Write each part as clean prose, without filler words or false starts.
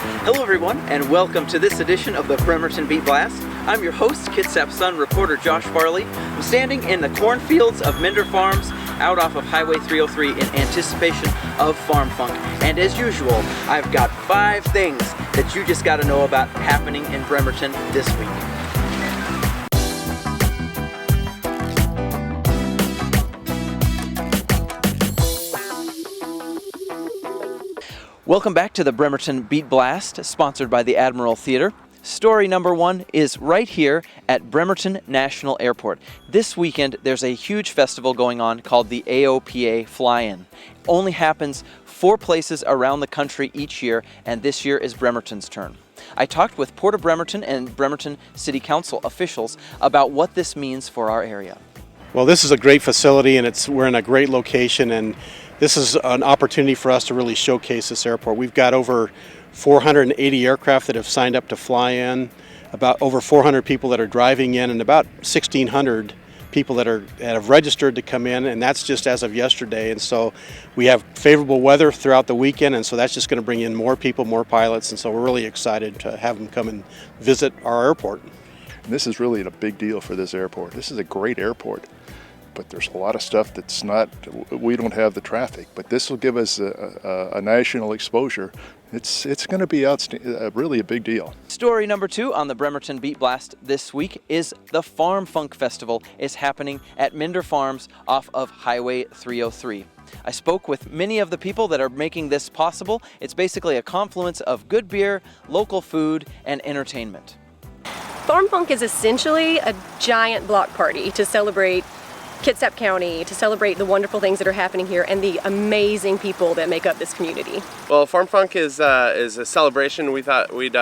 Hello everyone, and welcome to this edition of the Bremerton Beat Blast. I'm your host, Kitsap Sun reporter Josh Farley. I'm standing in the cornfields of Minder Farms out off of Highway 303 in anticipation of Farm Funk. And as usual, I've got 5 things that you just got to know about happening in Bremerton this week. Welcome back to the Bremerton Beat Blast, sponsored by the Admiral Theater. Story number 1 is right here at Bremerton National Airport. This weekend, there's a huge festival going on called the AOPA Fly-In. It only happens 4 places around the country each year, and this year is Bremerton's turn. I talked with Port of Bremerton and Bremerton City Council officials about what this means for our area. Well, this is a great facility, and we're in a great location, and this is an opportunity for us to really showcase this airport. We've got over 480 aircraft that have signed up to fly in, about over 400 people that are driving in, and about 1,600 people that have registered to come in, and that's just as of yesterday. And so we have favorable weather throughout the weekend, and so that's just going to bring in more people, more pilots, and so we're really excited to have them come and visit our airport. And this is really a big deal for this airport. This is a great airport, but there's a lot of stuff that's not, we don't have the traffic, but this will give us a national exposure. It's going to be really a big deal. Story number 2 on the Bremerton Beat Blast this week is the Farm Funk Festival is happening at Minder Farms off of Highway 303. I spoke with many of the people that are making this possible. It's basically a confluence of good beer, local food, and entertainment. Farm Funk is essentially a giant block party to celebrate Kitsap County, to celebrate the wonderful things that are happening here and the amazing people that make up this community. Well, Farm Funk is a celebration. We thought we'd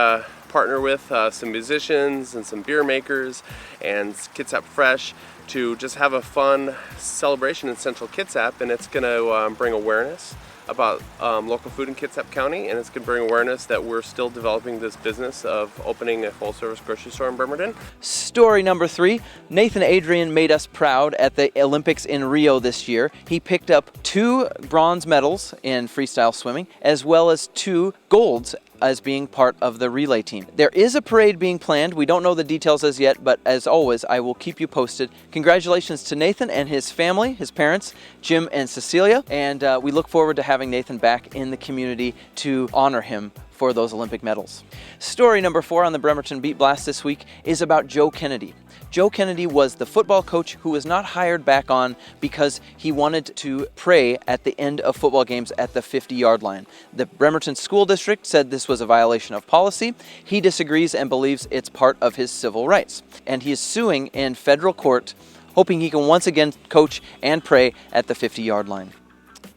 partner with some musicians and some beer makers and Kitsap Fresh to just have a fun celebration in Central Kitsap, and it's going to bring awareness about local food in Kitsap County, and it's going to bring awareness that we're still developing this business of opening a full-service grocery store in Bremerton. Story number 3, Nathan Adrian made us proud at the Olympics in Rio this year. He picked up 2 bronze medals in freestyle swimming, as well as 2 golds as being part of the relay team. There is a parade being planned. We don't know the details as yet, but as always, I will keep you posted. Congratulations to Nathan and his family, his parents, Jim and Cecilia, and we look forward to having Nathan back in the community to honor him for those Olympic medals. Story number 4 on the Bremerton Beat Blast this week is about Joe Kennedy. Joe Kennedy was the football coach who was not hired back on because he wanted to pray at the end of football games at the 50-yard line. The Bremerton School District said this was a violation of policy. He disagrees and believes it's part of his civil rights. And he is suing in federal court, hoping he can once again coach and pray at the 50-yard line.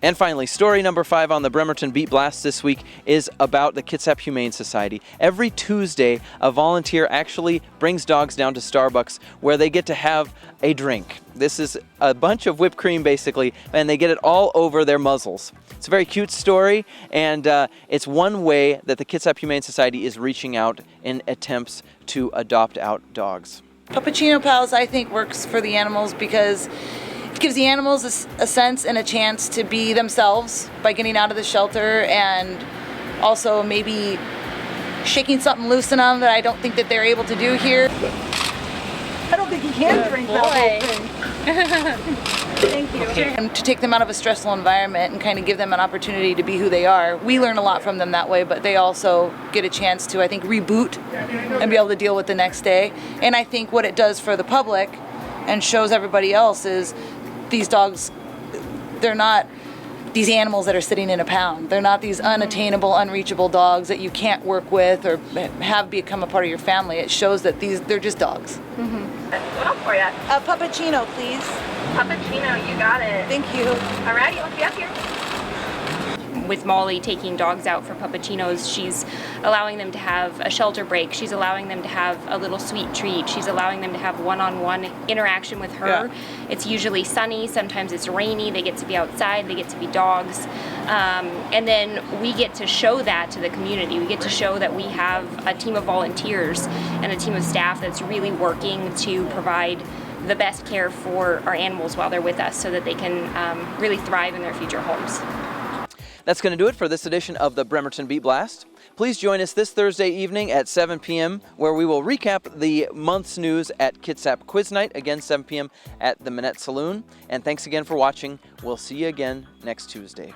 And finally, story number 5 on the Bremerton Beat Blast this week is about the Kitsap Humane Society. Every Tuesday, a volunteer actually brings dogs down to Starbucks where they get to have a drink. This is a bunch of whipped cream, basically, and they get it all over their muzzles. It's a very cute story, and it's one way that the Kitsap Humane Society is reaching out in attempts to adopt out dogs. Puppuccino Pals, I think, works for the animals because it gives the animals a sense and a chance to be themselves by getting out of the shelter, and also maybe shaking something loose in them that I don't think that they're able to do here. I don't think you can drink that whole thing. Thank you. Okay. And to take them out of a stressful environment and kind of give them an opportunity to be who they are. We learn a lot from them that way, but they also get a chance to, I think, reboot and be able to deal with the next day. And I think what it does for the public and shows everybody else is these dogs, they're not these animals that are sitting in a pound. They're not these unattainable, unreachable dogs that you can't work with or have become a part of your family. It shows that they're just dogs. Mm-hmm. What else for you? A puppuccino, please. Puppuccino, you got it. Thank you. Alrighty, let's get up here. With Molly taking dogs out for puppuccinos, she's allowing them to have a shelter break. She's allowing them to have a little sweet treat. She's allowing them to have one-on-one interaction with her. Yeah. It's usually sunny, sometimes it's rainy. They get to be outside, they get to be dogs. And then we get to show that to the community. We get to show that we have a team of volunteers and a team of staff that's really working to provide the best care for our animals while they're with us so that they can really thrive in their future homes. That's going to do it for this edition of the Bremerton Beat Blast. Please join us this Thursday evening at 7 p.m. where we will recap the month's news at Kitsap Quiz Night, again 7 p.m. at the Minette Saloon. And thanks again for watching. We'll see you again next Tuesday.